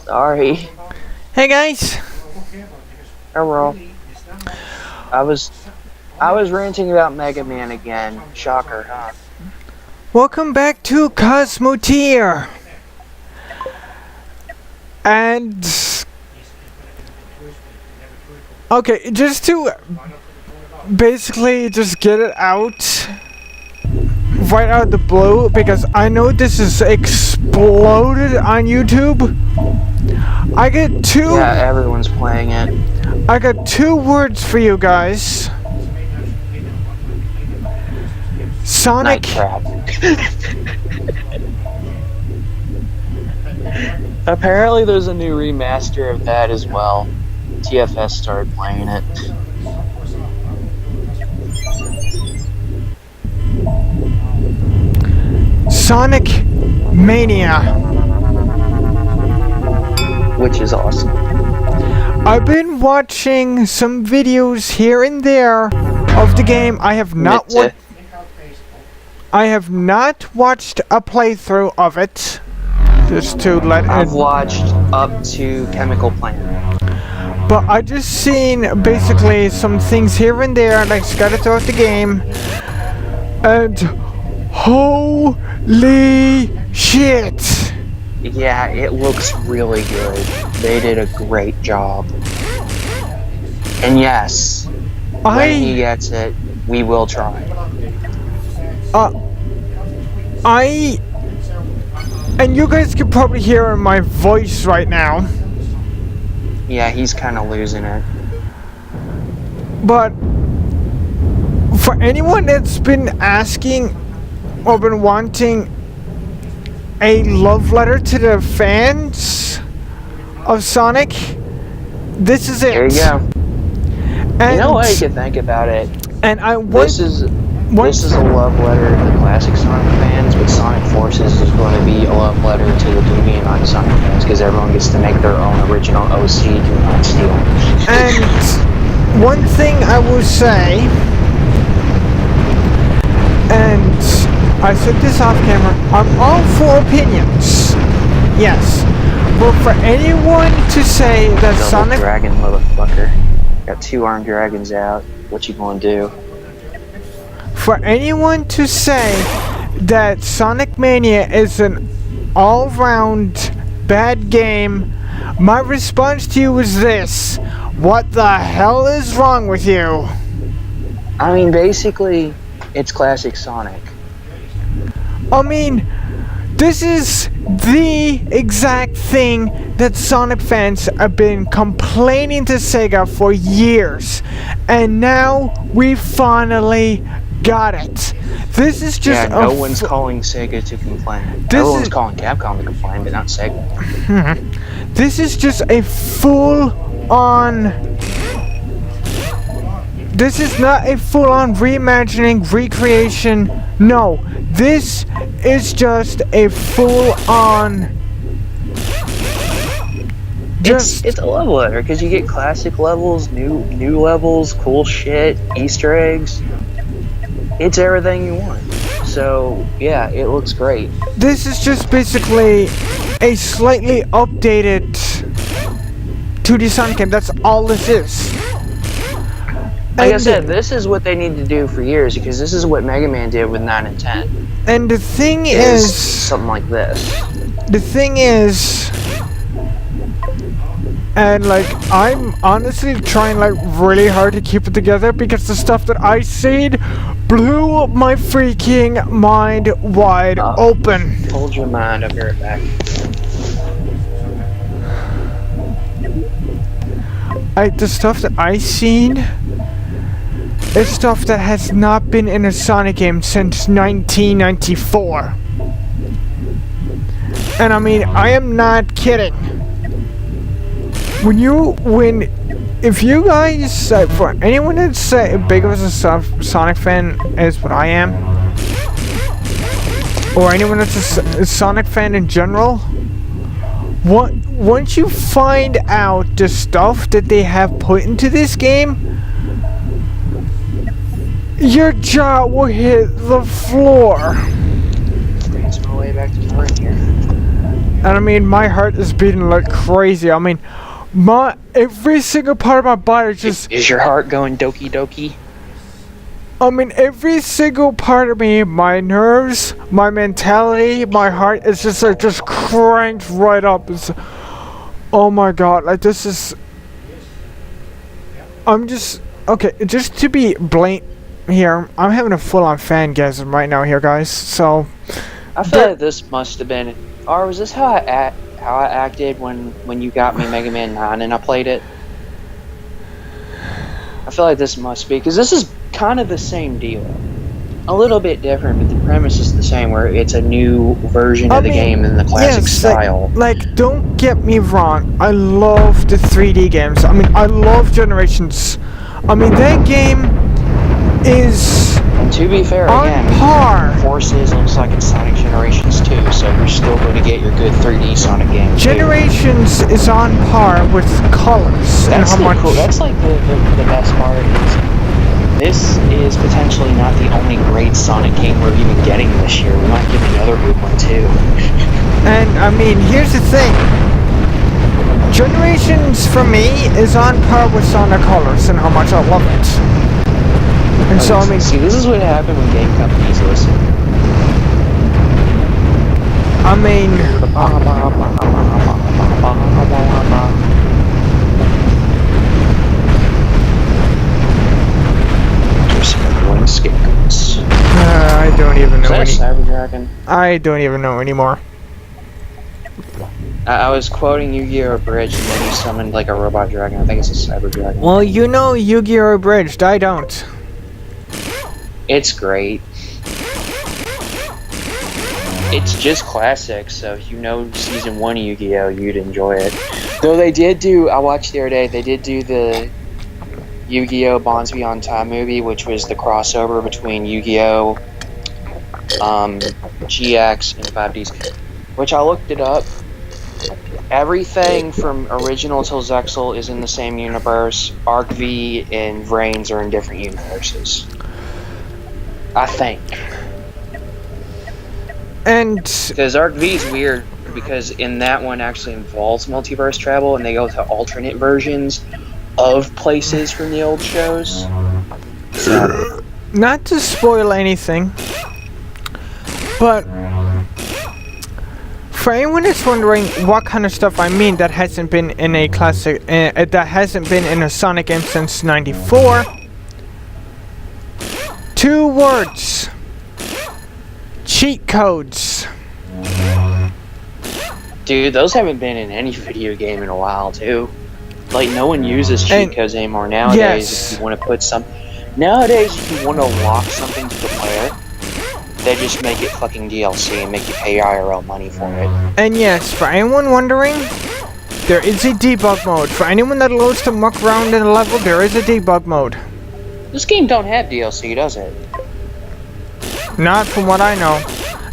Sorry. Hey guys! Hello. I was ranting about Mega Man again. Shocker, huh? Welcome back to Cosmoteer! And... Okay, just to basically just get it out right out of the blue, because I know this is exploded on YouTube. I get two... Yeah, everyone's playing it. I got two words for you guys. Sonic... Night Trap. Apparently there's a new remaster of that as well. TFS started playing it. Sonic Mania. Which is awesome. I've been watching some videos here and there of the game. I have not watched a playthrough of it. Just to let I've watched up to Chemical Plant. But I just seen basically some things here and there like scattered throughout the game. And holy shit! Yeah, it looks really good. They did a great job. And yes, when he gets it, we will try. And you guys can probably hear in my voice right now. Yeah, he's kind of losing it. But for anyone that's been asking or been wanting a love letter to the fans of Sonic, this is it. There you go. And you know what you can think about it? And this is a love letter to the classic Sonic fans, but Sonic Forces is going to be a love letter to the Doobie and non-Sonic fans because everyone gets to make their own original OC Do Not Steal. And one thing I will say, and I said this off camera, I'm all for opinions, yes, but for anyone to say that Double Sonic... Dragon motherfucker. Got 2 armed dragons out. What you gonna do? For anyone to say that Sonic Mania is an all-round bad game, my response to you is this: what the hell is wrong with you? I mean, basically, it's classic Sonic. I mean, this is the exact thing that Sonic fans have been complaining to Sega for years, and now we finally got it. This is just no one's calling Sega to complain. Everyone's calling Capcom to complain, but not Sega. This is just a full-on... This is not a full-on reimagining, recreation. No, this is just a full-on... It's a level letter, because you get classic levels, new levels, cool shit, Easter eggs. It's everything you want. So, yeah, it looks great. This is just basically a slightly updated 2D Sonic game. That's all this is. Like I said, this is what they need to do for years, because this is what Mega Man did with 9 and 10. And the thing is... something like this. The thing is... And like, I'm honestly trying like really hard to keep it together because the stuff that I seen blew my freaking mind wide open. Hold your mind, I'll be right back. The stuff that I seen is stuff that has not been in a Sonic game since 1994. And I mean, I am not kidding. If you guys, for anyone that's big of a Sonic fan as what I am, or anyone that's a Sonic fan in general, once you find out the stuff that they have put into this game, your jaw will hit the floor. It's my way back to work here. And I mean, my heart is beating like crazy. I mean, every single part of my body just... Is your heart going doki doki? I mean, every single part of me, my nerves, my mentality, my heart is just like just cranked right up. Oh my god, like this is... I'm just... Okay, just to be blatant here, I'm having a full-on fangasm right now here, guys, so... I feel like this must have been... Or was this how I acted when you got me Mega Man 9 and I played it? I feel like this must be, because this is kind of the same deal. A little bit different, but the premise is the same, where it's a new version of the game in the classic style. Like, don't get me wrong, I love the 3D games. I mean, I love Generations. I mean, that game is... And to be fair, on again, par. Forces looks like it's Sonic Generations 2, so you're still going to get your good 3D Sonic game. Generations is on par with Colors and how much... Cool. That's like the best part is this is potentially not the only great Sonic game we're even getting this year. We might get another good one too. And I mean, here's the thing. Generations for me is on par with Sonic Colors and how much I love it. And so I mean, see, this is what happened when game companies listen. I mean, scapegoats. I don't even know. Is that a Cyber Dragon? I don't even know anymore. I was quoting Yu-Gi-Oh! Bridge, and then he summoned like a robot dragon. I think it's a Cyber Dragon. Well, you know Yu-Gi-Oh! Bridged. I don't. It's great. It's just classic, so if you know Season 1 of Yu-Gi-Oh! You'd enjoy it. Though they did do, I watched the other day, they did do the Yu-Gi-Oh! Bonds Beyond Time movie, which was the crossover between Yu-Gi-Oh! GX and 5Ds, which I looked it up. Everything from original till Zexal is in the same universe. Arc V and Vrains are in different universes, I think. And because Arc V is weird because in that one actually involves multiverse travel, and they go to alternate versions of places from the old shows. So, not to spoil anything, but for anyone that's wondering what kind of stuff I mean that hasn't been in a classic, that hasn't been in a Sonic game since '94, 2 words: cheat codes. dude, those haven't been in any video game in a while, too. Like, no one uses cheat codes anymore. Nowadays, yes. If you want to put some... Nowadays, if you want to lock something to the player, they just make it fucking DLC and make you pay IRL money for it. And yes, for anyone wondering, there is a debug mode. For anyone that loves to muck around in a level, there is a debug mode. This game don't have DLC, does it? Not from what I know.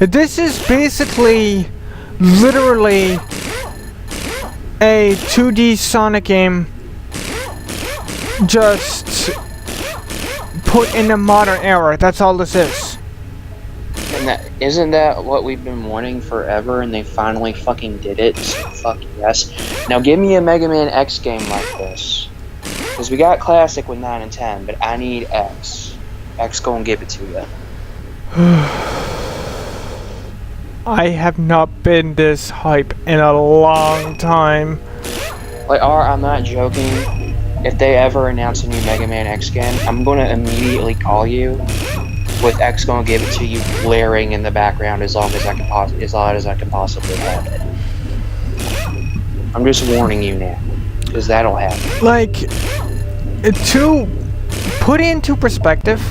This is basically, literally, a 2D Sonic game just put in a modern era. That's all this is. And isn't that what we've been wanting forever, and they finally fucking did it? So fuck yes. Now give me a Mega Man X game like this. Because we got Classic with 9 and 10, but I need X. X gonna give it to you. I have not been this hype in a long time. Like, I'm not joking. If they ever announce a new Mega Man X game, I'm gonna immediately call you. With X gonna give it to you, blaring in the background as loud as I can possibly have it. I'm just warning you now, because that'll happen. Like, to put it into perspective,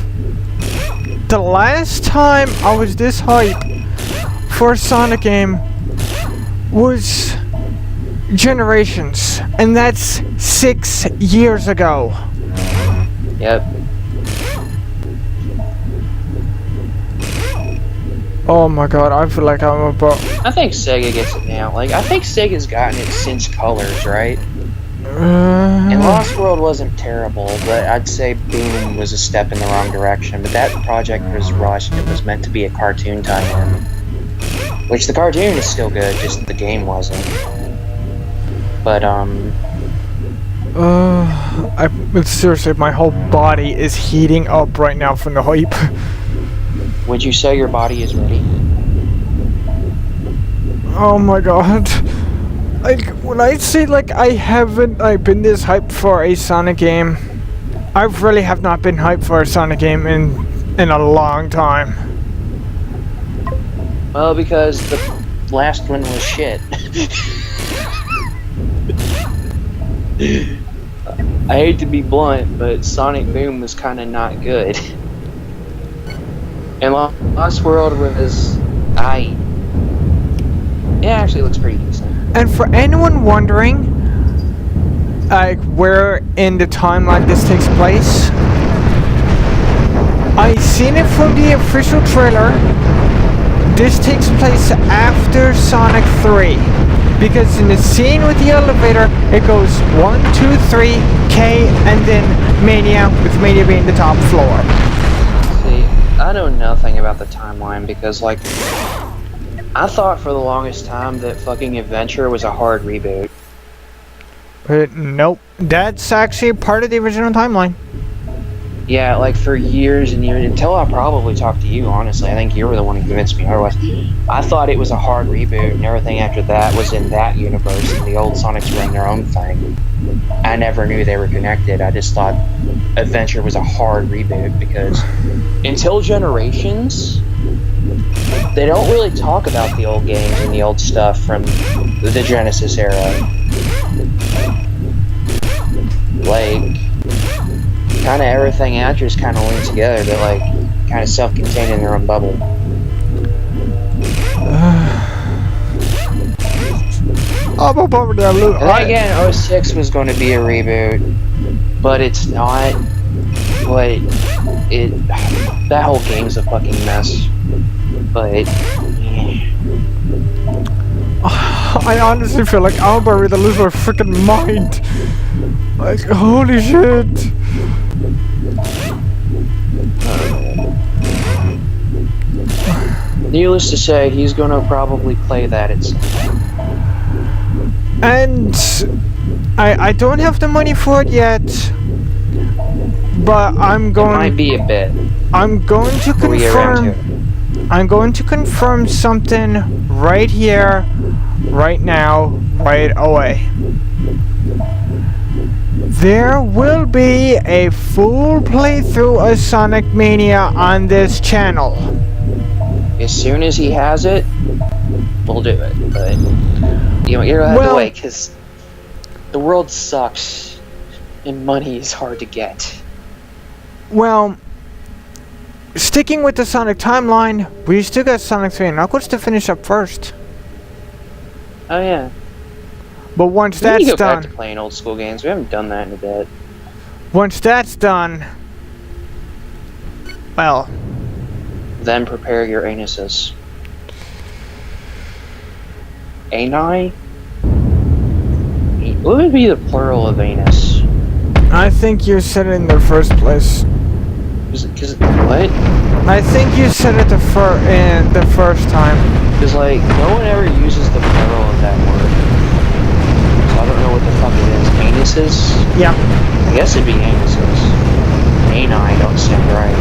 the last time I was this hype for a Sonic game was Generations, and that's 6 years ago. Yep. Oh my god, I feel like I'm about... I think Sega gets it now. Like, I think Sega's gotten it since Colors, right? And Lost World wasn't terrible, but I'd say Boom was a step in the wrong direction. But that project was rushed. It was meant to be a cartoon tie-in. Which the cartoon is still good, just the game wasn't. But seriously, my whole body is heating up right now from the hype. would you say your body is ready? Oh my god. Like, when I say, like, I haven't, like, been this hyped for a Sonic game, I really have not been hyped for a Sonic game in a long time. Well, because the last one was shit. I hate to be blunt, but Sonic Boom was kind of not good. And Lost World was... it actually looks pretty decent. And for anyone wondering, like, where in the timeline this takes place, I seen it from the official trailer. This takes place after Sonic 3. Because in the scene with the elevator, it goes 1, 2, 3, K, and then Mania, with Mania being the top floor. See, I know nothing about the timeline because, like, I thought for the longest time that fucking Adventure was a hard reboot. But nope, that's actually part of the original timeline. Yeah, like for years and years, until I probably talked to you, honestly. I think you were the one who convinced me otherwise. I thought it was a hard reboot, and everything after that was in that universe, and the old Sonics were in their own thing. I never knew they were connected. I just thought Adventure was a hard reboot, because until Generations, they don't really talk about the old games and the old stuff from the Genesis era. Like, kind of everything after is kind of linked together, but like kind of self-contained in their own bubble. I'm a bummer down, Luke. And then again, 06 was going to be a reboot, but it's not. But that whole game's a fucking mess. But I honestly feel like I'm about to lose my freaking mind. Like, holy shit. Needless to say, he's gonna probably play that at some point. And I don't have the money for it yet, but I'm going. It might be a bit. I'm going to confirm. I'm going to confirm something right here, right now, right away. There will be a full playthrough of Sonic Mania on this channel. As soon as he has it, we'll do it. But you're gonna have to wait, because the world sucks and money is hard to get. Well, sticking with the Sonic timeline, we still got Sonic 3 and Knuckles to finish up first. Oh yeah. But once We need that's to go done, back to playing old school games. We haven't done that in a bit. once that's done, well, Then prepare your anuses. Ani? What would be the plural of anus? I think you said it in the first place. Cause what? I think you said it the first time. Because, like, no one ever uses the plural of that word. So I don't know what the fuck it is. Anuses? Yeah. I guess it'd be anuses. Ani don't sound right.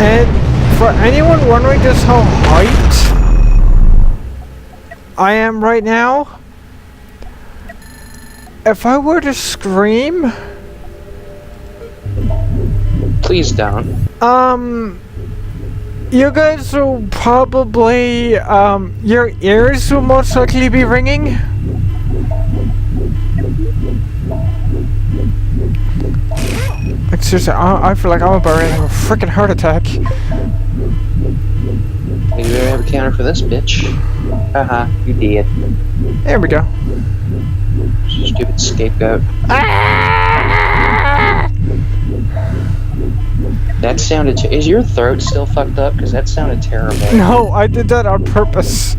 And for anyone wondering just how hyped I am right now, if I were to scream, Please don't. you guys will probably, your ears will most likely be ringing. Like, seriously, I feel like I'm about to have a freaking heart attack. You better have a counter for this, bitch. Haha, you did. There we go. Stupid scapegoat. That sounded. Is your throat still fucked up? Because that sounded terrible. No, I did that on purpose.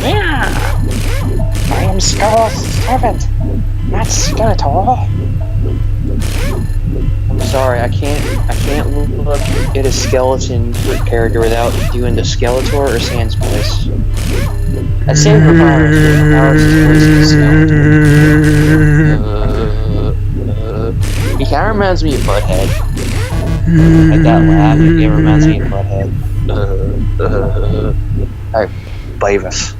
Yeah. I am Skull's servant, not Skeletor. I'm Sorry, I can't look at a skeleton character without doing the Skeletor or Sans voice. I'd say for Powers, but Powers' voice is Skeletor. He kind of reminds me of Butthead. Like that laugh, it reminds me of Butthead. Alright, Bavis.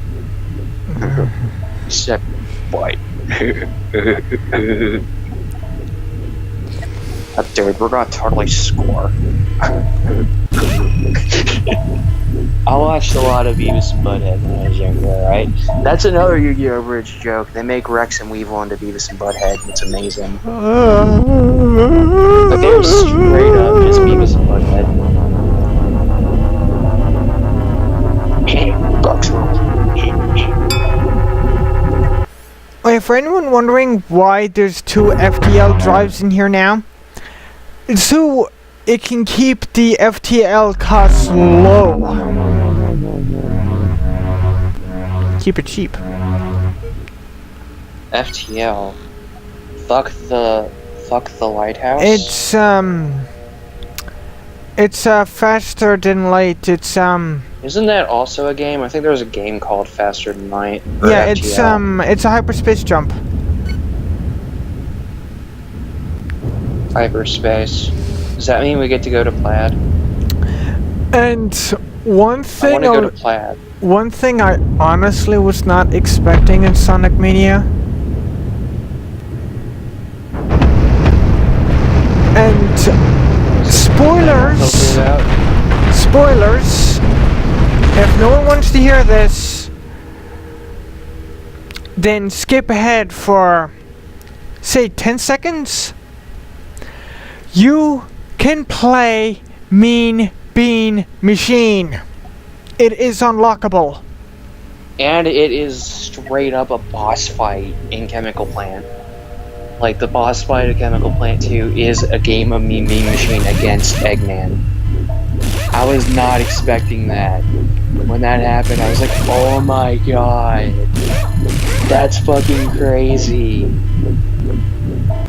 Sick boy. Dude, we're gonna totally score. I watched a lot of Beavis and Butthead when I was younger, right? That's another Yu-Gi-Oh! Bridge joke. They make Rex and Weevil into Beavis and Butthead. It's amazing. Like, they're straight up just Beavis and Butthead. Wait, for anyone wondering why there's 2 FTL drives in here now, it's so it can keep the FTL costs low. Keep it cheap. FTL. Fuck the lighthouse. It's faster than light. Isn't that also a game? I think there was a game called Faster Than Light. Yeah, FTL. it's a hyperspace jump. Hyperspace. Does that mean we get to go to Plaid? And one thing I want to go to Plaid. One thing I honestly was not expecting in Sonic Mania, and spoilers, if no one wants to hear this, then skip ahead for, say, 10 seconds. You can play Mean Bean Machine. It is unlockable. And it is straight up a boss fight in Chemical Plant. Like, the boss fight of Chemical Plant 2 is a game of Mean Bean Machine against Eggman. I was not expecting that. When that happened, I was like, oh my god. That's fucking crazy.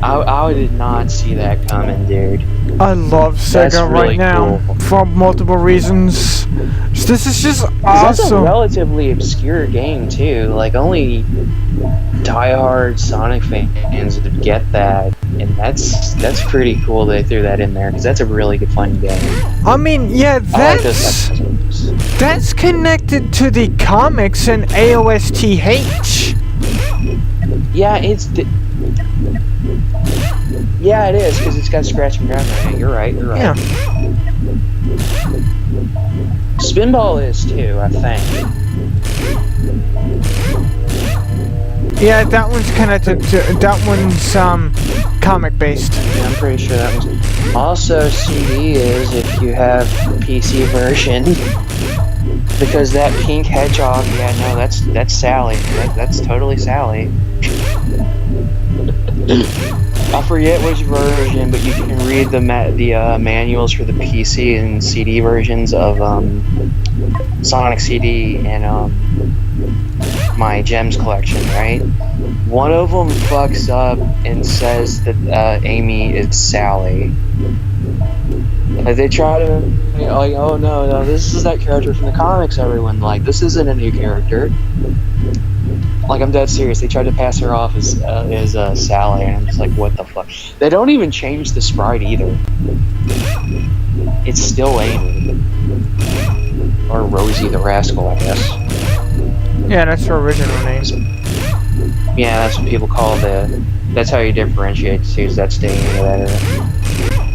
I did not see that coming, dude. I love Sega really right now cool. for multiple reasons. This is just awesome. That's a relatively obscure game too. Like, only diehard Sonic fans would get that, and that's pretty cool they threw that in there because that's a really good fun game. I mean, yeah, I like those episodes. that's connected to the comics and AOSTH. Yeah, yeah, it is because it's got Scratch and Grab in it. You're right. Yeah. Spinball is too, I think. Yeah, that one's connected to that one's comic based. Yeah, I'm pretty sure that one's. Also, CD is if you have the PC version. Because that pink hedgehog, yeah, no, that's Sally. That's totally Sally. I forget which version, but you can read the manuals for the PC and CD versions of Sonic CD and my Gems collection, right? One of them fucks up and says that Amy is Sally. Like, they try to, like, oh no, this is that character from the comics, everyone. Like, this isn't a new character. Like, I'm dead serious. They tried to pass her off as Sally, and I'm just like, what the fuck? They don't even change the sprite either. It's still Amy. Or Rosie the Rascal, I guess. Yeah, that's her original name. Yeah, that's what people call that's how you differentiate the two, is that staying in that.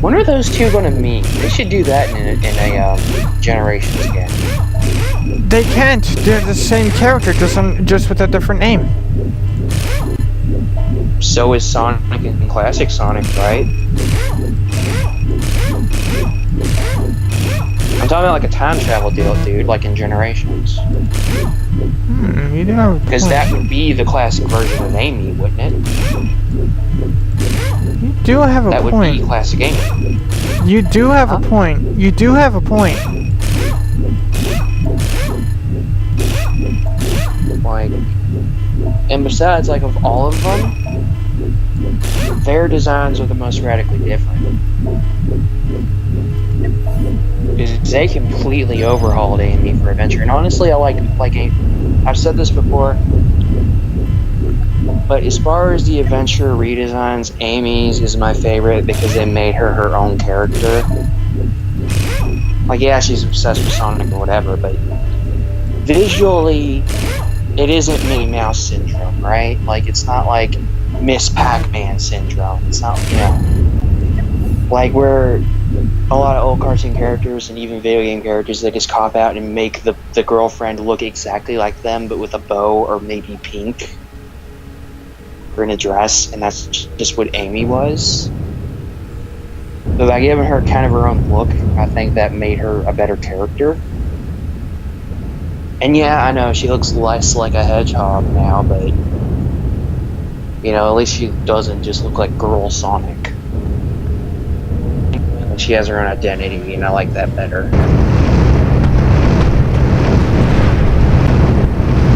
When are those two gonna meet? They should do that in a Generations game. They can't. They're the same character, just with a different name. So is Sonic and Classic Sonic, right? I'm talking about like a time travel deal, dude, like in Generations. You know. Because that would be the classic version of Amy, wouldn't it? You do have a point. That would be classic Amy. You do have a point. You do have a point. Like, and besides, like, of all of them, their designs are the most radically different. Because they completely overhauled Amy for Adventure, and honestly, I like I've said this before, but as far as the Adventure redesigns, Amy's is my favorite because they made her own character. Like, yeah, she's obsessed with Sonic or whatever, but visually, it isn't Minnie Mouse syndrome, right? Like, it's not like Miss Pac-Man syndrome. It's not, like where a lot of old cartoon characters and even video game characters, they just cop out and make the girlfriend look exactly like them, but with a bow or maybe pink or in a dress, and that's just what Amy was. But by giving her kind of her own look, I think that made her a better character. And yeah, I know she looks less like a hedgehog now, but at least she doesn't just look like Girl Sonic. She has her own identity, and I like that better.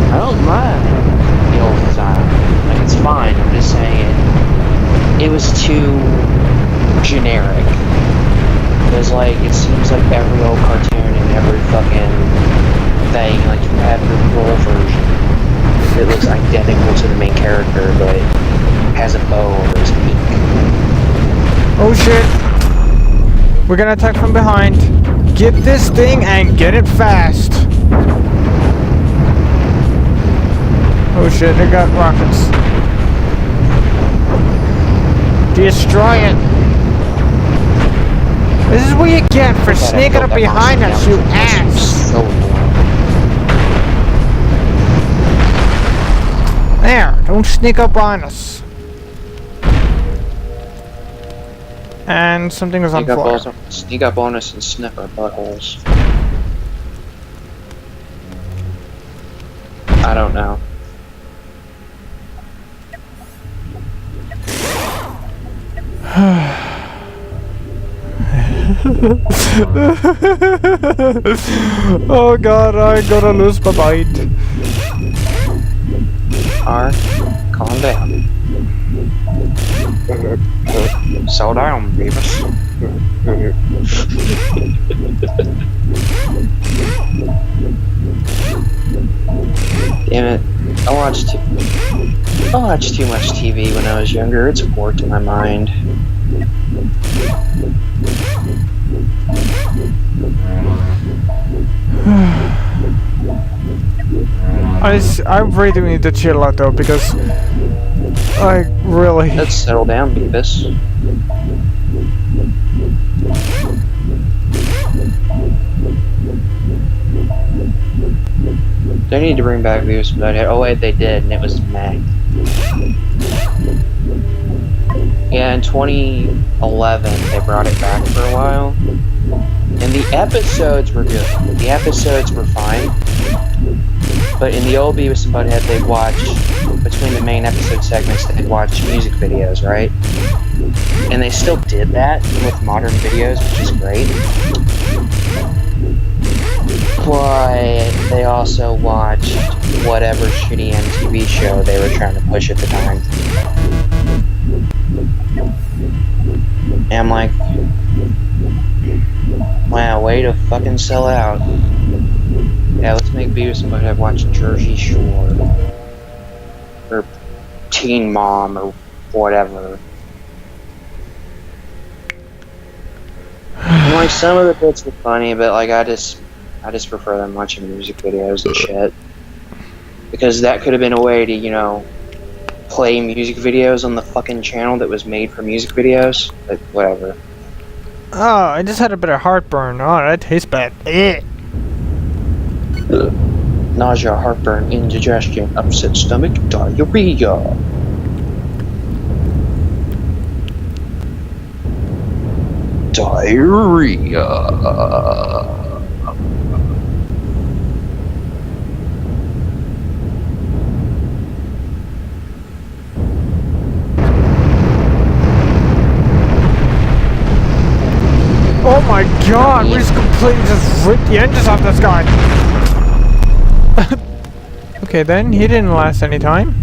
I don't mind the old design. Like, it's fine, I'm just saying it was too generic. Because, like, it seems like every old cartoon and every fucking thing, like, you have your girl version that looks identical to the main character, but has a bow or is pink. Oh shit! We're gonna attack from behind. Get this thing and get it fast. Oh shit, they got rockets. Destroy it. This is what you get for sneaking up behind us, you ass. There, don't sneak up on us. And something was on fire. Sneak up on us and sniff our buttholes. I don't know. Oh god, I'm gonna lose my mind. Alright, calm down. Slow down, Beavis. Damn it. I watched too much TV when I was younger. It's warped my mind. I really do need to chill out though, because I really... Let's settle down, Beavis. They need to bring back Beavis and Butthead. Oh wait, they did, and it was May. Yeah, in 2011, they brought it back for a while. And the episodes were good. The episodes were fine. But in the old Beavis and Butthead, they'd watch, between the main episode segments, they'd watch music videos, right? And they still did that with modern videos, which is great. But they also watched whatever shitty MTV show they were trying to push at the time. And I'm like, wow, way to fucking sell out. Yeah, let's make Beavis and Butthead watch Jersey Shore. Or Teen Mom, or whatever. And like, some of the bits were funny, but like, I just prefer them watching music videos and shit. Because that could have been a way to, play music videos on the fucking channel that was made for music videos. But whatever. Oh, I just had a bit of heartburn. Oh, that tastes bad. Nausea, heartburn, indigestion, upset stomach, diarrhea. Diarrhea. Oh my god, we just completely just ripped the engines off this guy. Okay then, he didn't last any time.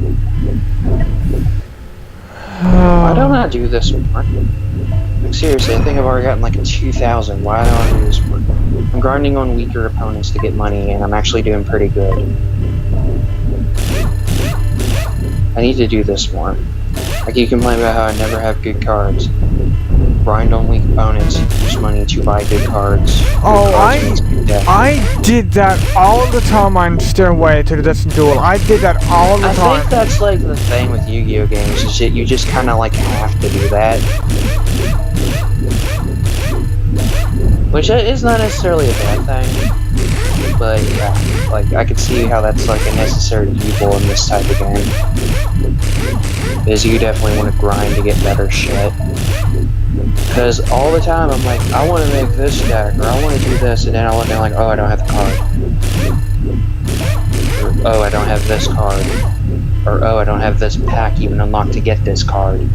Why don't I do this more? Like, seriously, I think I've already gotten like a 2,000. Why don't I do this more? I'm grinding on weaker opponents to get money, and I'm actually doing pretty good. I need to do this more. Like, you complain about how I never have good cards. Grind on weak opponents, use money to buy good cards. Oh, I did that all the time on Stairway to the Destiny Duel. I did that all the time. I think that's like the thing with Yu-Gi-Oh games, is that you just kind of like have to do that. Which is not necessarily a bad thing. But yeah, like I could see how that's like a necessary evil in this type of game. Because you definitely want to grind to get better shit. Because all the time I'm like, I want to make this deck, or I want to do this, and then I'll look and like, oh, I don't have the card. Or, oh, I don't have this card. Or, oh, I don't have this pack even unlocked to get this card.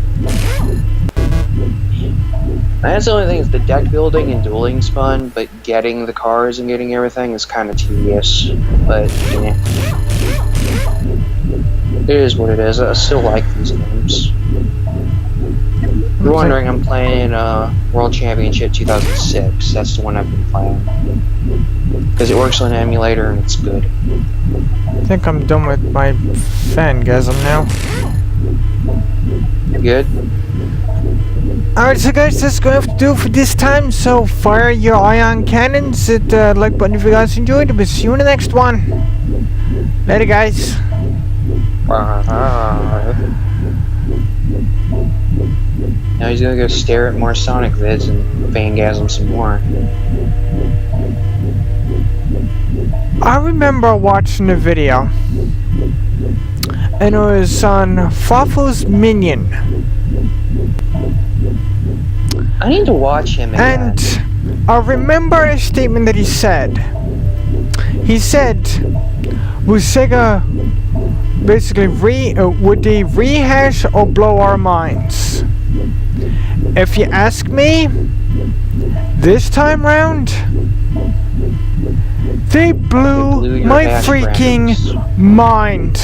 That's the only thing, is the deck building and dueling's fun, but getting the cards and getting everything is kind of tedious. But, yeah. It is what it is. I still like these games. If you're wondering, I'm playing World Championship 2006. That's the one I've been playing. Because it works on an emulator and it's good. I think I'm done with my fangasm now. Good? Alright, so guys, that's going to have to do for this time. So fire your ion cannons, hit the like button if you guys enjoyed. We'll see you in the next one. Later, guys. Now he's gonna go stare at more Sonic vids and fangasm some more. I remember watching the video, and it was on Fafo's Minion. I need to watch him again. And I remember a statement that he said. He said, "Would Sega basically would they rehash or blow our minds?" If you ask me, this time round, they blew my freaking mind.